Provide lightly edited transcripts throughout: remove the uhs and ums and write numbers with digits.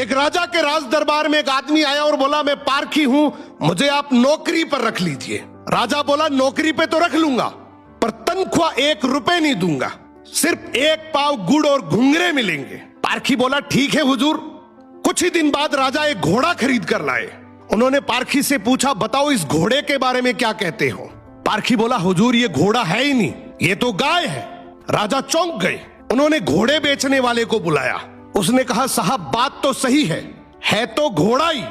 एक राजा के राज दरबार में एक आदमी आया और बोला, मैं पारखी हूं, मुझे आप नौकरी पर रख लीजिए। राजा बोला, नौकरी पे तो रख लूंगा, पर तनख्वाह 1 रुपए नहीं दूंगा, सिर्फ 1 पाव गुड़ और घुंघरे मिलेंगे। पारखी बोला, ठीक है हुजूर। कुछ ही दिन बाद राजा एक घोड़ा खरीद कर लाए। उन्होंने पारखी से पूछा, बताओ इस घोड़े के बारे में क्या कहते हो। पारखी बोला, हुजूर ये घोड़ा है ही नहीं, ये तो गाय है। राजा चौंक गए। उन्होंने घोड़े बेचने वाले को बुलाया। उसने कहा, साहब बात तो सही है तो घोड़ा ही,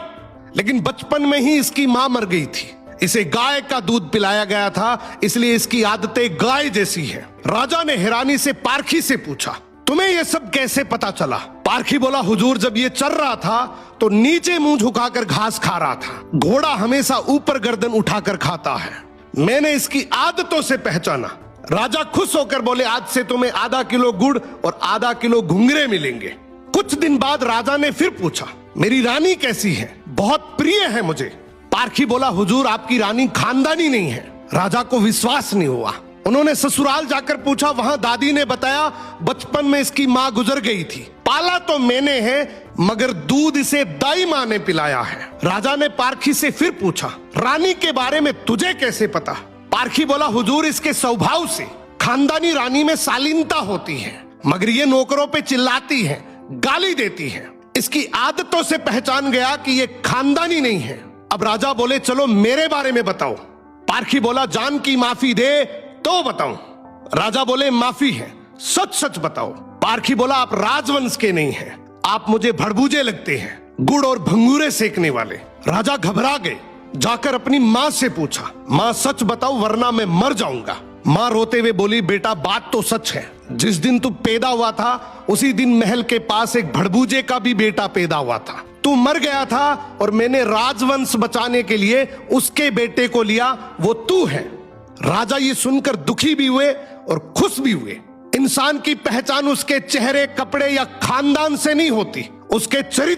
लेकिन बचपन में ही इसकी मां मर गई थी, इसे गाय का दूध पिलाया गया था, इसलिए इसकी आदतें गाय जैसी है। राजा ने हैरानी से पारखी से पूछा, तुम्हें यह सब कैसे पता चला। पारखी बोला, हुजूर जब ये चल रहा था तो नीचे मुंह झुकाकर घास खा रहा था, घोड़ा हमेशा ऊपर गर्दन उठाकर खाता है, मैंने इसकी आदतों से पहचाना। राजा खुश होकर बोले, आज से तुम्हें आधा किलो गुड़ और आधा किलो घुंघरे मिलेंगे। कुछ दिन बाद राजा ने फिर पूछा, मेरी रानी कैसी है, बहुत प्रिय है मुझे। पारखी बोला, हुजूर आपकी रानी खानदानी नहीं है। राजा को विश्वास नहीं हुआ। उन्होंने ससुराल जाकर पूछा, वहां दादी ने बताया, बचपन में इसकी मां गुजर गई थी, पाला तो मैंने है, मगर दूध इसे दाई मां ने पिलाया है। राजा ने पारखी से फिर पूछा, रानी के बारे में तुझे कैसे पता। पारखी बोला, हुजूर इसके स्वभाव से खानदानी रानी में शालीनता होती है, मगर ये नौकरों पे चिल्लाती है, गाली देती है, इसकी आदतों से पहचान गया कि ये खानदानी नहीं है। अब राजा बोले, चलो मेरे बारे में बताओ। पारखी बोला, जान की माफी दे तो बताऊं। राजा बोले, माफी है, सच सच बताओ। पारखी बोला, आप राजवंश के नहीं हैं, आप मुझे भड़बूजे लगते हैं, गुड़ और भंगूरे सेकने वाले। राजा घबरा गए। जाकर अपनी मां से पूछा, मां सच बताओ वरना मैं मर जाऊंगा। मां रोते हुए बोली, बेटा बात तो सच है, जिस दिन तू पैदा हुआ था उसी दिन महल के पास एक भड़बूजे का भी बेटा पैदा हुआ था, तू मर गया था और मैंने राजवंश बचाने के लिए उसके बेटे को लिया, वो तू है। राजा ये सुनकर दुखी भी हुए और खुश भी हुए। इंसान की पहचान उसके चेहरे, कपड़े या खानदान से नहीं होती, उसके चरित्र